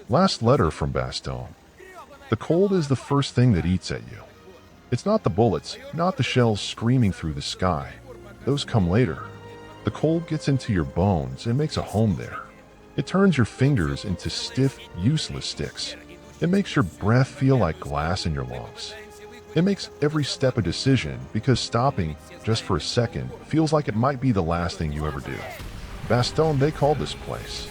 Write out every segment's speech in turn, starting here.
Last letter from Bastogne. The cold is the first thing that eats at you. It's not the bullets, not the shells screaming through the sky. Those come later. The cold gets into your bones and makes a home there. It turns your fingers into stiff, useless sticks. It makes your breath feel like glass in your lungs. It makes every step a decision because stopping, just for a second, feels like it might be the last thing you ever do. Bastogne, they called this place.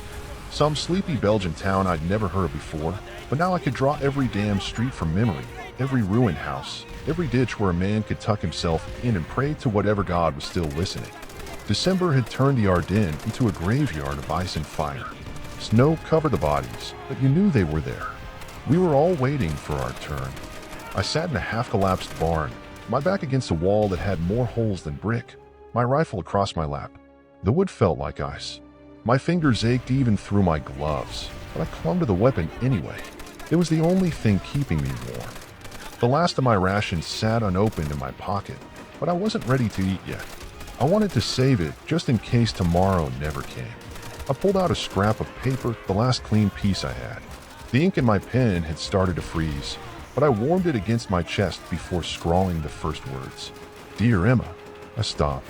Some sleepy Belgian town I'd never heard of before, but now I could draw every damn street from memory, every ruined house, every ditch where a man could tuck himself in and pray to whatever god was still listening. December had turned the Ardennes into a graveyard of ice and fire. Snow covered the bodies, but you knew they were there. We were all waiting for our turn. I sat in a half-collapsed barn, my back against a wall that had more holes than brick, my rifle across my lap. The wood felt like ice. My fingers ached even through my gloves, but I clung to the weapon anyway. It was the only thing keeping me warm. The last of my rations sat unopened in my pocket, but I wasn't ready to eat yet. I wanted to save it just in case tomorrow never came. I pulled out a scrap of paper, the last clean piece I had. The ink in my pen had started to freeze, but I warmed it against my chest before scrawling the first words. Dear Emma. I stopped.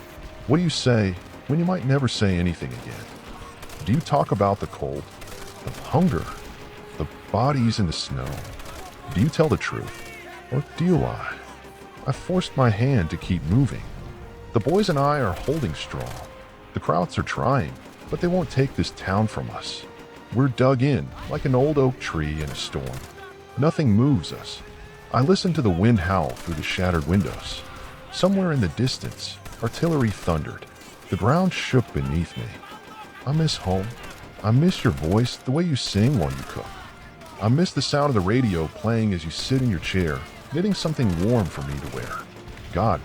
What do you say when you might never say anything again? Do you talk about the cold, the hunger, the bodies in the snow? Do you tell the truth, or do you lie? I forced my hand to keep moving. The boys and I are holding strong. The Krauts are trying, but they won't take this town from us. We're dug in, like an old oak tree in a storm. Nothing moves us. I listen to the wind howl through the shattered windows. Somewhere in the distance, artillery thundered. The ground shook beneath me. I miss home. I miss your voice, the way you sing while you cook. I miss the sound of the radio playing as you sit in your chair, knitting something warm for me to wear. God,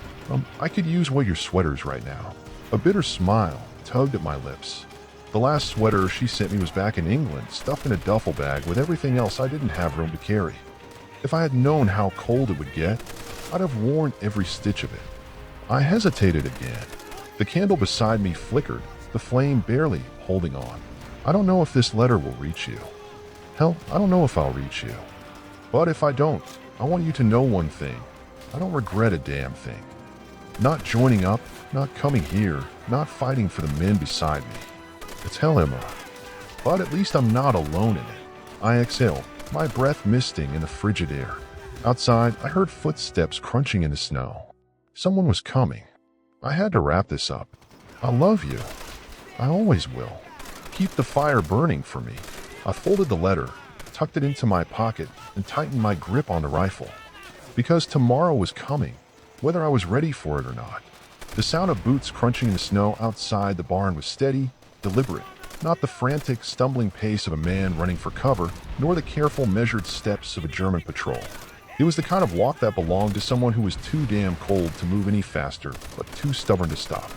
I could use one of your sweaters right now. A bitter smile tugged at my lips. The last sweater she sent me was back in England, stuffed in a duffel bag with everything else I didn't have room to carry. If I had known how cold it would get, I'd have worn every stitch of it. I hesitated again. The candle beside me flickered, the flame barely holding on. I don't know if this letter will reach you. Hell, I don't know if I'll reach you. But if I don't, I want you to know one thing. I don't regret a damn thing. Not joining up, not coming here, not fighting for the men beside me. It's hell, Emma. But at least I'm not alone in it. I exhaled, my breath misting in the frigid air. Outside, I heard footsteps crunching in the snow. Someone was coming. I had to wrap this up. I love you. I always will. Keep the fire burning for me. I folded the letter, tucked it into my pocket, and tightened my grip on the rifle. Because tomorrow was coming, whether I was ready for it or not. The sound of boots crunching in the snow outside the barn was steady, deliberate, not the frantic, stumbling pace of a man running for cover, nor the careful, measured steps of a German patrol. It was the kind of walk that belonged to someone who was too damn cold to move any faster, but too stubborn to stop.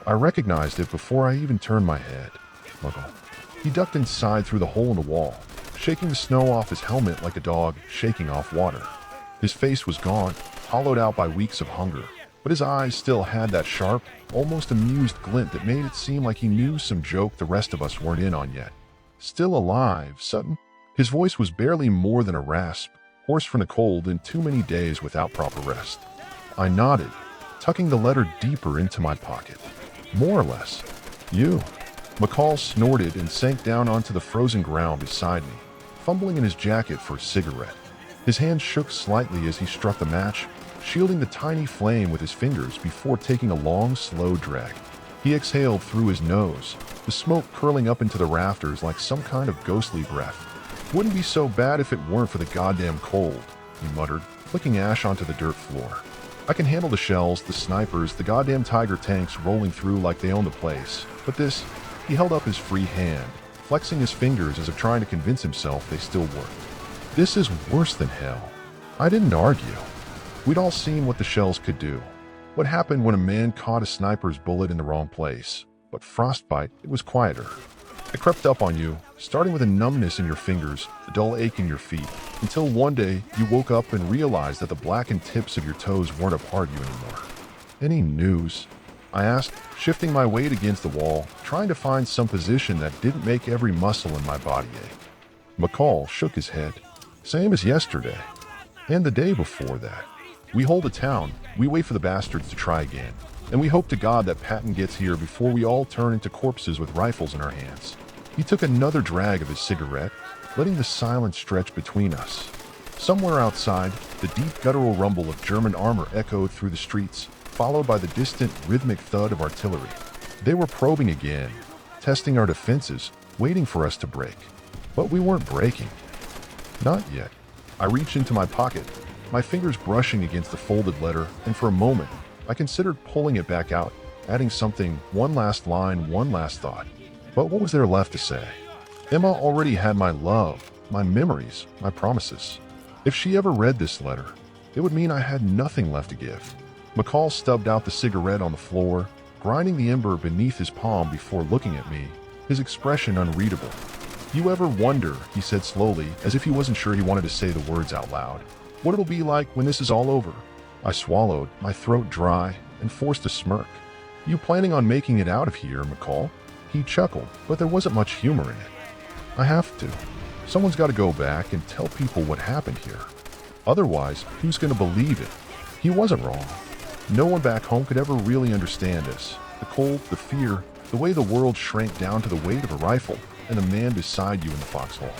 I recognized it before I even turned my head. Muggle. He ducked inside through the hole in the wall, shaking the snow off his helmet like a dog shaking off water. His face was gaunt, hollowed out by weeks of hunger, but his eyes still had that sharp, almost amused glint that made it seem like he knew some joke the rest of us weren't in on yet. Still alive, Sutton? His voice was barely more than a rasp, hoarse from the cold and too many days without proper rest. I nodded, tucking the letter deeper into my pocket. More or less. You. McCall snorted and sank down onto the frozen ground beside me, fumbling in his jacket for a cigarette. His hand shook slightly as he struck the match, shielding the tiny flame with his fingers before taking a long, slow drag. He exhaled through his nose, the smoke curling up into the rafters like some kind of ghostly breath. Wouldn't be so bad if it weren't for the goddamn cold, he muttered, flicking ash onto the dirt floor. I can handle the shells, the snipers, the goddamn Tiger tanks rolling through like they own the place, but this... He held up his free hand, flexing his fingers as if trying to convince himself they still worked. This is worse than hell. I didn't argue. We'd all seen what the shells could do. What happened when a man caught a sniper's bullet in the wrong place. But frostbite, it was quieter. It crept up on you, starting with a numbness in your fingers, a dull ache in your feet, until one day you woke up and realized that the blackened tips of your toes weren't a part of you anymore. Any news? I asked, shifting my weight against the wall, trying to find some position that didn't make every muscle in my body ache. McCall shook his head. Same as yesterday. And the day before that. We hold a town, we wait for the bastards to try again, and we hope to God that Patton gets here before we all turn into corpses with rifles in our hands. He took another drag of his cigarette, letting the silence stretch between us. Somewhere outside, the deep guttural rumble of German armor echoed through the streets, followed by the distant rhythmic thud of artillery. They were probing again, testing our defenses, waiting for us to break. But we weren't breaking. Not yet. I reached into my pocket, my fingers brushing against the folded letter, and for a moment, I considered pulling it back out, adding something, one last line, one last thought. But what was there left to say? Emma already had my love, my memories, my promises. If she ever read this letter, it would mean I had nothing left to give. McCall stubbed out the cigarette on the floor, grinding the ember beneath his palm before looking at me, his expression unreadable. You ever wonder, he said slowly, as if he wasn't sure he wanted to say the words out loud, what it'll be like when this is all over? I swallowed, my throat dry, and forced a smirk. You planning on making it out of here, McCall? He chuckled, but there wasn't much humor in it. I have to. Someone's got to go back and tell people what happened here. Otherwise, who's going to believe it? He wasn't wrong. No one back home could ever really understand us. The cold, the fear, the way the world shrank down to the weight of a rifle and the man beside you in the foxhole.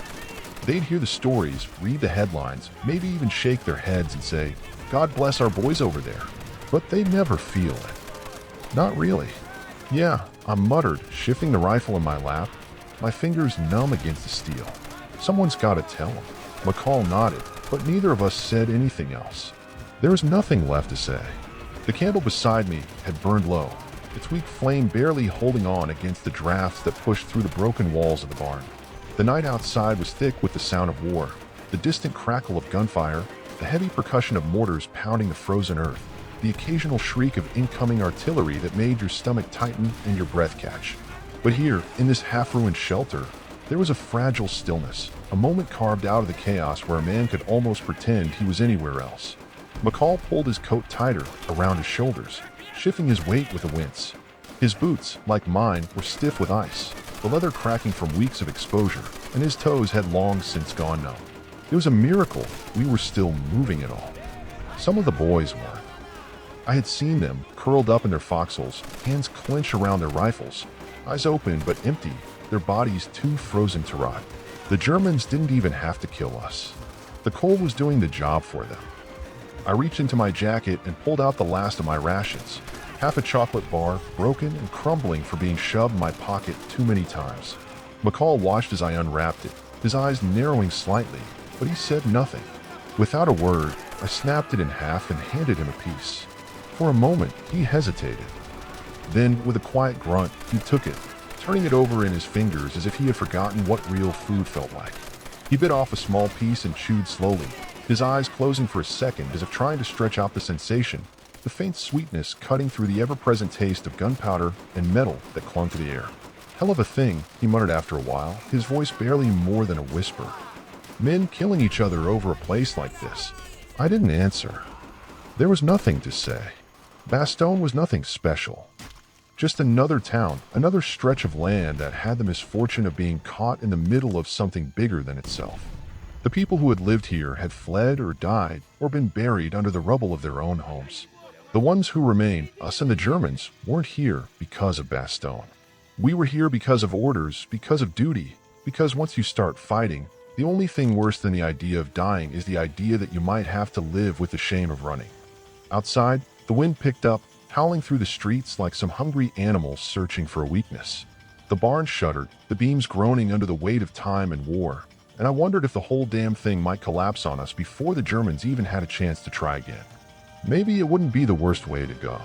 They'd hear the stories, read the headlines, maybe even shake their heads and say, God bless our boys over there. But they'd never feel it. Not really. Yeah, I muttered, shifting the rifle in my lap, my fingers numb against the steel. Someone's got to tell him. McCall nodded, but neither of us said anything else. There was nothing left to say. The candle beside me had burned low, its weak flame barely holding on against the drafts that pushed through the broken walls of the barn. The night outside was thick with the sound of war, the distant crackle of gunfire, the heavy percussion of mortars pounding the frozen earth, the occasional shriek of incoming artillery that made your stomach tighten and your breath catch. But here, in this half-ruined shelter, there was a fragile stillness, a moment carved out of the chaos where a man could almost pretend he was anywhere else. McCall pulled his coat tighter around his shoulders, shifting his weight with a wince. His boots, like mine, were stiff with ice, the leather cracking from weeks of exposure, and his toes had long since gone numb. It was a miracle we were still moving at all. Some of the boys weren't. I had seen them, curled up in their foxholes, hands clenched around their rifles, eyes open but empty, their bodies too frozen to rot. The Germans didn't even have to kill us. The cold was doing the job for them. I reached into my jacket and pulled out the last of my rations, half a chocolate bar, broken and crumbling for being shoved in my pocket too many times. McCall watched as I unwrapped it, his eyes narrowing slightly, but he said nothing. Without a word, I snapped it in half and handed him a piece. For a moment, he hesitated. Then, with a quiet grunt, he took it, turning it over in his fingers as if he had forgotten what real food felt like. He bit off a small piece and chewed slowly, his eyes closing for a second as if trying to stretch out the sensation, the faint sweetness cutting through the ever-present taste of gunpowder and metal that clung to the air. Hell of a thing, he muttered after a while, his voice barely more than a whisper. Men killing each other over a place like this. I didn't answer. There was nothing to say. Bastogne was nothing special. Just another town, another stretch of land that had the misfortune of being caught in the middle of something bigger than itself. The people who had lived here had fled or died or been buried under the rubble of their own homes. The ones who remained, us and the Germans, weren't here because of Bastogne. We were here because of orders, because of duty, because once you start fighting, the only thing worse than the idea of dying is the idea that you might have to live with the shame of running. Outside, the wind picked up, howling through the streets like some hungry animal searching for a weakness. The barn shuddered, the beams groaning under the weight of time and war, and I wondered if the whole damn thing might collapse on us before the Germans even had a chance to try again. Maybe it wouldn't be the worst way to go.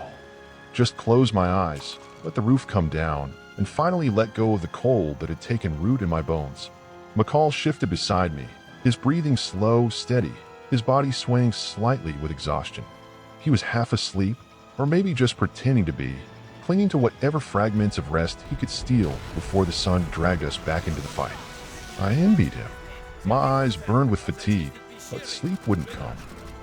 Just close my eyes, let the roof come down, and finally let go of the cold that had taken root in my bones. McCall shifted beside me, his breathing slow, steady, his body swaying slightly with exhaustion. He was half asleep, or maybe just pretending to be, clinging to whatever fragments of rest he could steal before the sun dragged us back into the fight. I envied him. My eyes burned with fatigue, but sleep wouldn't come.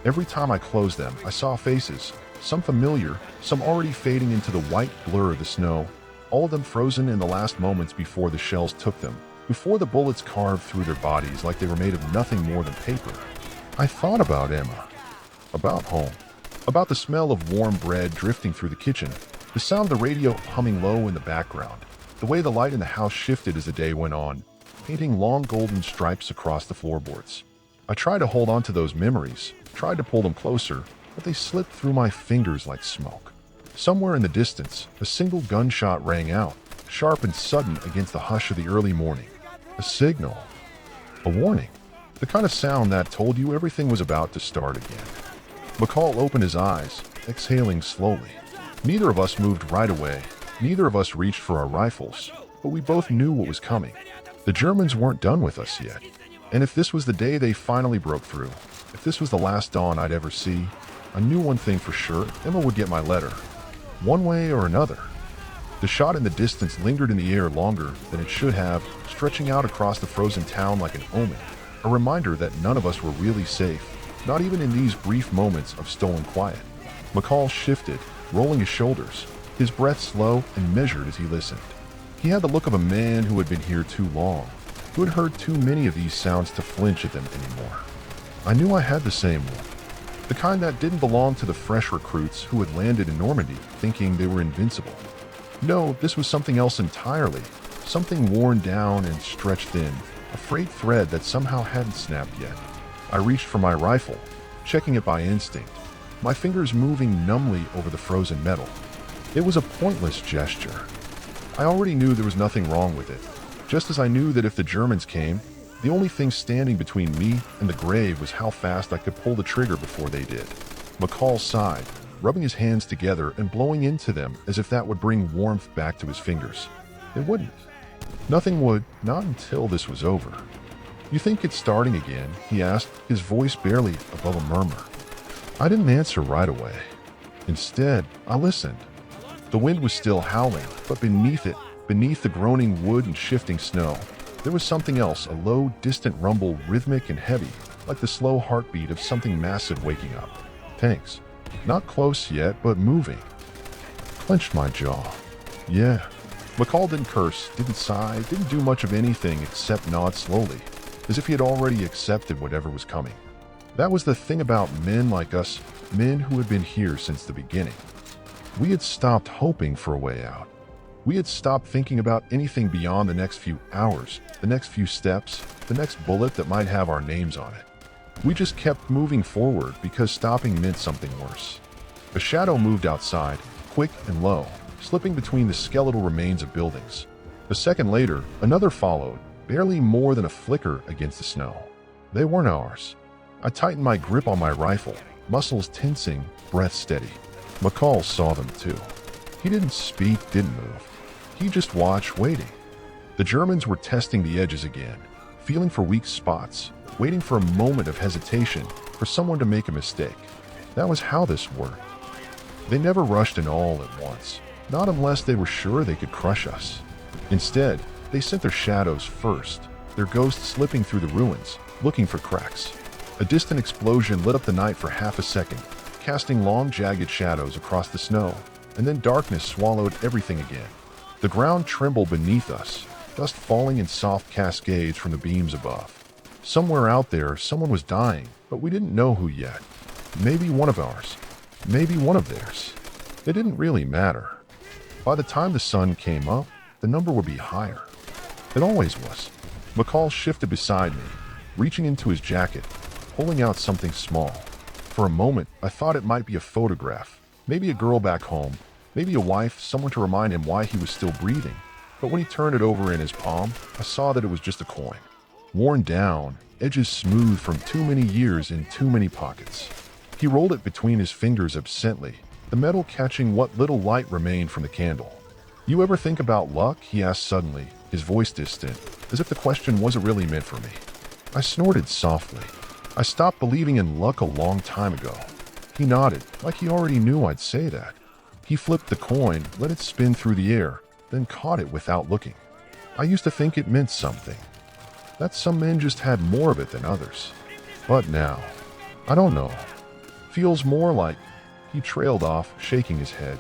Every time I closed them, I saw faces, some familiar, some already fading into the white blur of the snow, all of them frozen in the last moments before the shells took them, before the bullets carved through their bodies like they were made of nothing more than paper. I thought about Emma, about home, about the smell of warm bread drifting through the kitchen, the sound of the radio humming low in the background, the way the light in the house shifted as the day went on, painting long golden stripes across the floorboards. I tried to hold on to those memories, tried to pull them closer, but they slipped through my fingers like smoke. Somewhere in the distance, a single gunshot rang out, sharp and sudden against the hush of the early morning. A signal. A warning. The kind of sound that told you everything was about to start again. McCall opened his eyes, exhaling slowly. Neither of us moved right away. Neither of us reached for our rifles, but we both knew what was coming. The Germans weren't done with us yet. And if this was the day they finally broke through, if this was the last dawn I'd ever see, I knew one thing for sure: Emma would get my letter. One way or another. The shot in the distance lingered in the air longer than it should have, stretching out across the frozen town like an omen. A reminder that none of us were really safe, not even in these brief moments of stolen quiet. McCall shifted, rolling his shoulders, his breath slow and measured as he listened. He had the look of a man who had been here too long, who had heard too many of these sounds to flinch at them anymore. I knew I had the same one, the kind that didn't belong to the fresh recruits who had landed in Normandy thinking they were invincible. No, this was something else entirely, something worn down and stretched thin, a frayed thread that somehow hadn't snapped yet. I reached for my rifle, checking it by instinct, my fingers moving numbly over the frozen metal. It was a pointless gesture. I already knew there was nothing wrong with it, just as I knew that if the Germans came, the only thing standing between me and the grave was how fast I could pull the trigger before they did. McCall sighed, rubbing his hands together and blowing into them as if that would bring warmth back to his fingers. It wouldn't. Nothing would, not until this was over. "You think it's starting again?" he asked, his voice barely above a murmur. I didn't answer right away. Instead, I listened. The wind was still howling, but beneath it, beneath the groaning wood and shifting snow, there was something else, a low, distant rumble, rhythmic and heavy, like the slow heartbeat of something massive waking up. Tanks. Not close yet, but moving. Clenched my jaw. Yeah. McCall didn't curse, didn't sigh, didn't do much of anything except nod slowly, as if he had already accepted whatever was coming. That was the thing about men like us, men who had been here since the beginning. We had stopped hoping for a way out. We had stopped thinking about anything beyond the next few hours, the next few steps, the next bullet that might have our names on it. We just kept moving forward because stopping meant something worse. A shadow moved outside, quick and low, slipping between the skeletal remains of buildings. A second later, another followed, barely more than a flicker against the snow. They weren't ours. I tightened my grip on my rifle, muscles tensing, breath steady. McCall saw them too. He didn't speak, didn't move. He just watched, waiting. The Germans were testing the edges again, feeling for weak spots, waiting for a moment of hesitation, for someone to make a mistake. That was how this worked. They never rushed in all at once, not unless they were sure they could crush us. Instead, they sent their shadows first, their ghosts slipping through the ruins, looking for cracks. A distant explosion lit up the night for half a second, casting long, jagged shadows across the snow, and then darkness swallowed everything again. The ground trembled beneath us, dust falling in soft cascades from the beams above. Somewhere out there, someone was dying, but we didn't know who yet. Maybe one of ours. Maybe one of theirs. It didn't really matter. By the time the sun came up, the number would be higher. It always was. McCall shifted beside me, reaching into his jacket, pulling out something small. For a moment, I thought it might be a photograph. Maybe a girl back home. Maybe a wife, someone to remind him why he was still breathing. But when he turned it over in his palm, I saw that it was just a coin. Worn down, edges smooth from too many years in too many pockets. He rolled it between his fingers absently, the metal catching what little light remained from the candle. "You ever think about luck?" he asked suddenly, his voice distant, as if the question wasn't really meant for me. I snorted softly. I stopped believing in luck a long time ago. He nodded, like he already knew I'd say that. He flipped the coin, let it spin through the air, then caught it without looking. I used to think it meant something, that some men just had more of it than others. But now, I don't know. Feels more like, he trailed off, shaking his head.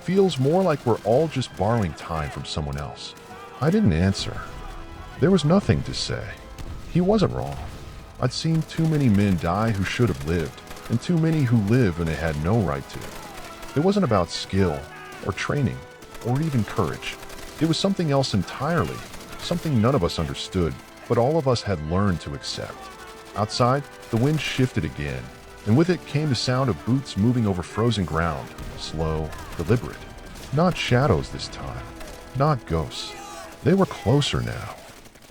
Feels more like we're all just borrowing time from someone else. I didn't answer. There was nothing to say. He wasn't wrong. I'd seen too many men die who should have lived, and too many who lived when they had no right to. It wasn't about skill, or training, or even courage. It was something else entirely, something none of us understood, but all of us had learned to accept. Outside, the wind shifted again, and with it came the sound of boots moving over frozen ground, slow, deliberate. Not shadows this time, not ghosts. They were closer now.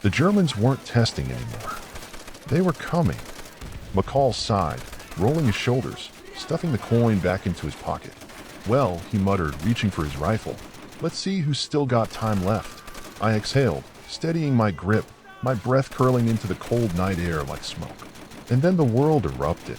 The Germans weren't testing anymore. They were coming. McCall sighed, rolling his shoulders, stuffing the coin back into his pocket. Well, he muttered, reaching for his rifle. Let's see who's still got time left. I exhaled, steadying my grip, my breath curling into the cold night air like smoke. And then the world erupted.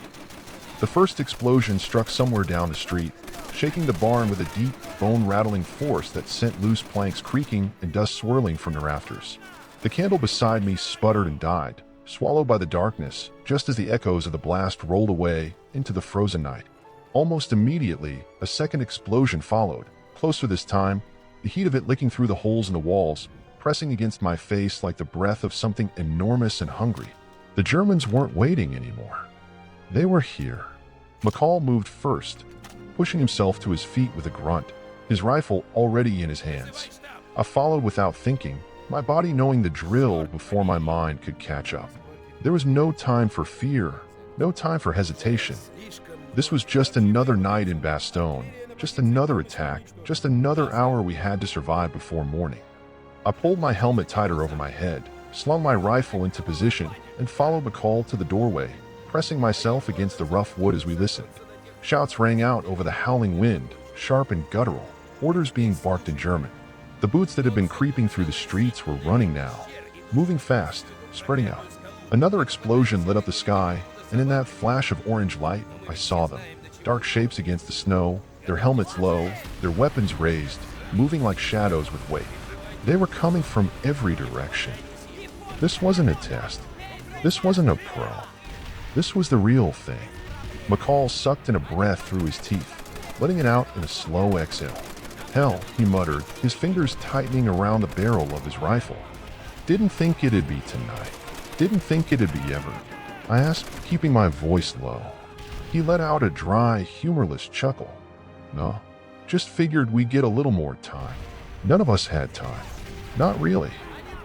The first explosion struck somewhere down the street, shaking the barn with a deep, bone-rattling force that sent loose planks creaking and dust swirling from the rafters. The candle beside me sputtered and died, swallowed by the darkness, just as the echoes of the blast rolled away into the frozen night. Almost immediately, a second explosion followed, closer this time, the heat of it licking through the holes in the walls, pressing against my face like the breath of something enormous and hungry. The Germans weren't waiting anymore. They were here. McCall moved first, pushing himself to his feet with a grunt, his rifle already in his hands. I followed without thinking, my body knowing the drill before my mind could catch up. There was no time for fear, no time for hesitation. This was just another night in Bastogne, just another attack, just another hour we had to survive before morning. I pulled my helmet tighter over my head, slung my rifle into position, and followed McCall to the doorway, pressing myself against the rough wood as we listened. Shouts rang out over the howling wind, sharp and guttural, orders being barked in German. The boots that had been creeping through the streets were running now, moving fast, spreading out. Another explosion lit up the sky, and in that flash of orange light, I saw them. Dark shapes against the snow, their helmets low, their weapons raised, moving like shadows with weight. They were coming from every direction. This wasn't a test. This wasn't a pro. This was the real thing. McCall sucked in a breath through his teeth, letting it out in a slow exhale. Hell, he muttered, his fingers tightening around the barrel of his rifle. Didn't think it'd be tonight. Didn't think it'd be ever. I asked, keeping my voice low. He let out a dry, humorless chuckle. No, just figured we'd get a little more time. None of us had time. Not really.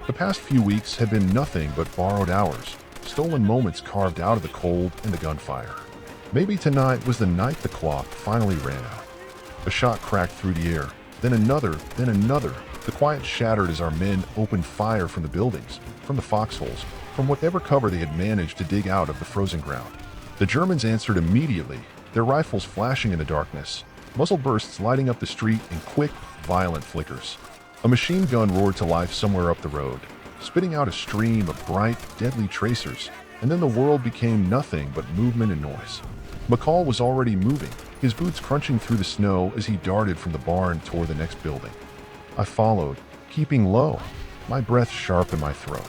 The past few weeks had been nothing but borrowed hours, stolen moments carved out of the cold and the gunfire. Maybe tonight was the night the clock finally ran out. A shot cracked through the air, then another, then another. The quiet shattered as our men opened fire from the buildings, from the foxholes, from whatever cover they had managed to dig out of the frozen ground. The Germans answered immediately, their rifles flashing in the darkness, muzzle bursts lighting up the street in quick, violent flickers. A machine gun roared to life somewhere up the road, spitting out a stream of bright, deadly tracers, and then the world became nothing but movement and noise. McCall was already moving, his boots crunching through the snow as he darted from the barn toward the next building. I followed, keeping low, my breath sharp in my throat.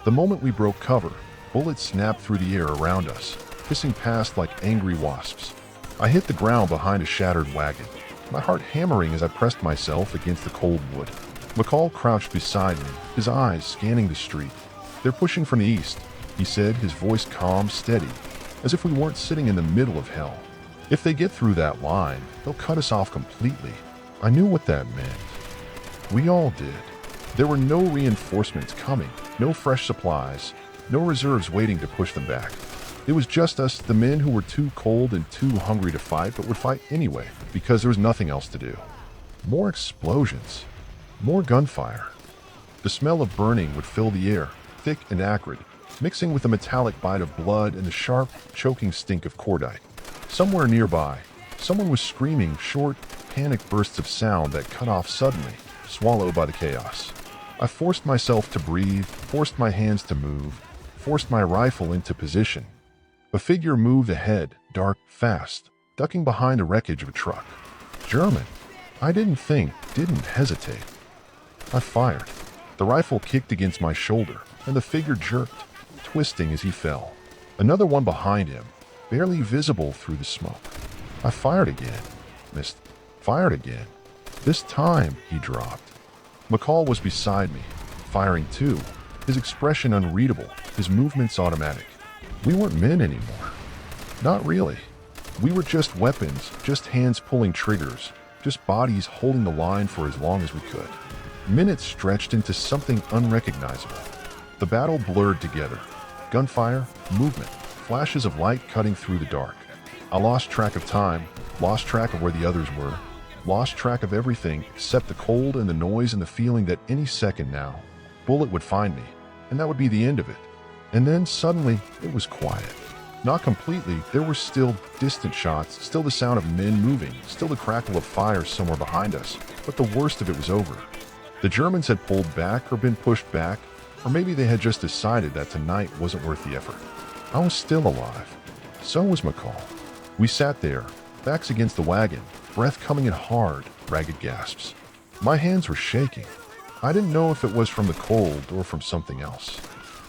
The moment we broke cover, bullets snapped through the air around us, hissing past like angry wasps. I hit the ground behind a shattered wagon, my heart hammering as I pressed myself against the cold wood. McCall crouched beside me, his eyes scanning the street. They're pushing from the east, he said, his voice calm, steady, as if we weren't sitting in the middle of hell. If they get through that line, they'll cut us off completely. I knew what that meant. We all did. There were no reinforcements coming, no fresh supplies, no reserves waiting to push them back. It was just us, the men who were too cold and too hungry to fight, but would fight anyway, because there was nothing else to do. More explosions. More gunfire. The smell of burning would fill the air, thick and acrid, mixing with the metallic bite of blood and the sharp, choking stink of cordite. Somewhere nearby, someone was screaming short, panicked bursts of sound that cut off suddenly, swallowed by the chaos. I forced myself to breathe, forced my hands to move, forced my rifle into position. A figure moved ahead, dark, fast, ducking behind the wreckage of a truck. German. I didn't think, didn't hesitate. I fired. The rifle kicked against my shoulder, and the figure jerked, twisting as he fell. Another one behind him, barely visible through the smoke. I fired again. Missed. Fired again. This time, he dropped. McCall was beside me, firing too, his expression unreadable, his movements automatic. We weren't men anymore. Not really. We were just weapons, just hands pulling triggers, just bodies holding the line for as long as we could. Minutes stretched into something unrecognizable. The battle blurred together. Gunfire, movement, flashes of light cutting through the dark. I lost track of time, lost track of where the others were, lost track of everything except the cold and the noise and the feeling that any second now, Bullet would find me, and that would be the end of it. And then suddenly, it was quiet. Not completely, there were still distant shots, still the sound of men moving, still the crackle of fire somewhere behind us, but the worst of it was over. The Germans had pulled back or been pushed back, or maybe they had just decided that tonight wasn't worth the effort. I was still alive. So was McCall. We sat there, backs against the wagon, breath coming in hard, ragged gasps. My hands were shaking. I didn't know if it was from the cold or from something else.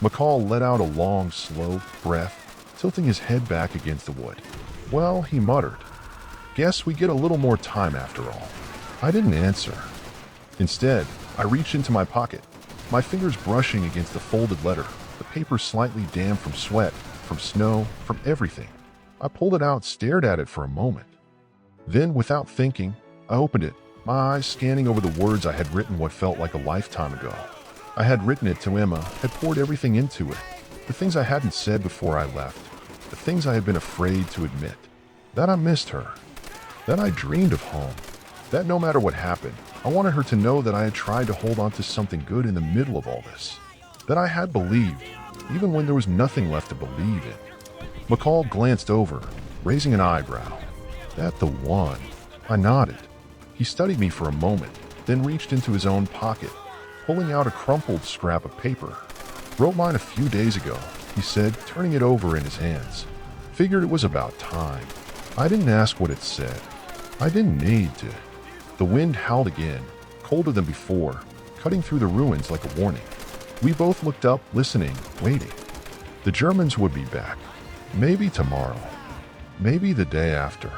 McCall let out a long, slow breath, tilting his head back against the wood. Well, he muttered. Guess we get a little more time after all. I didn't answer. Instead, I reached into my pocket, my fingers brushing against the folded letter, the paper slightly damp from sweat, from snow, from everything. I pulled it out, stared at it for a moment. Then, without thinking, I opened it, my eyes scanning over the words I had written what felt like a lifetime ago. I had written it to Emma, had poured everything into it, the things I hadn't said before I left, the things I had been afraid to admit, that I missed her, that I dreamed of home, that no matter what happened, I wanted her to know that I had tried to hold on to something good in the middle of all this, that I had believed, even when there was nothing left to believe in. McCall glanced over, raising an eyebrow. That the one? I nodded. He studied me for a moment, then reached into his own pocket, pulling out a crumpled scrap of paper. Wrote mine a few days ago, he said, turning it over in his hands. Figured it was about time. I didn't ask what it said. I didn't need to. The wind howled again, colder than before, cutting through the ruins like a warning. We both looked up, listening, waiting. The Germans would be back. Maybe tomorrow. Maybe the day after.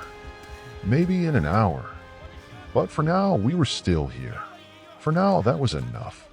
Maybe in an hour. But for now, we were still here. For now, that was enough.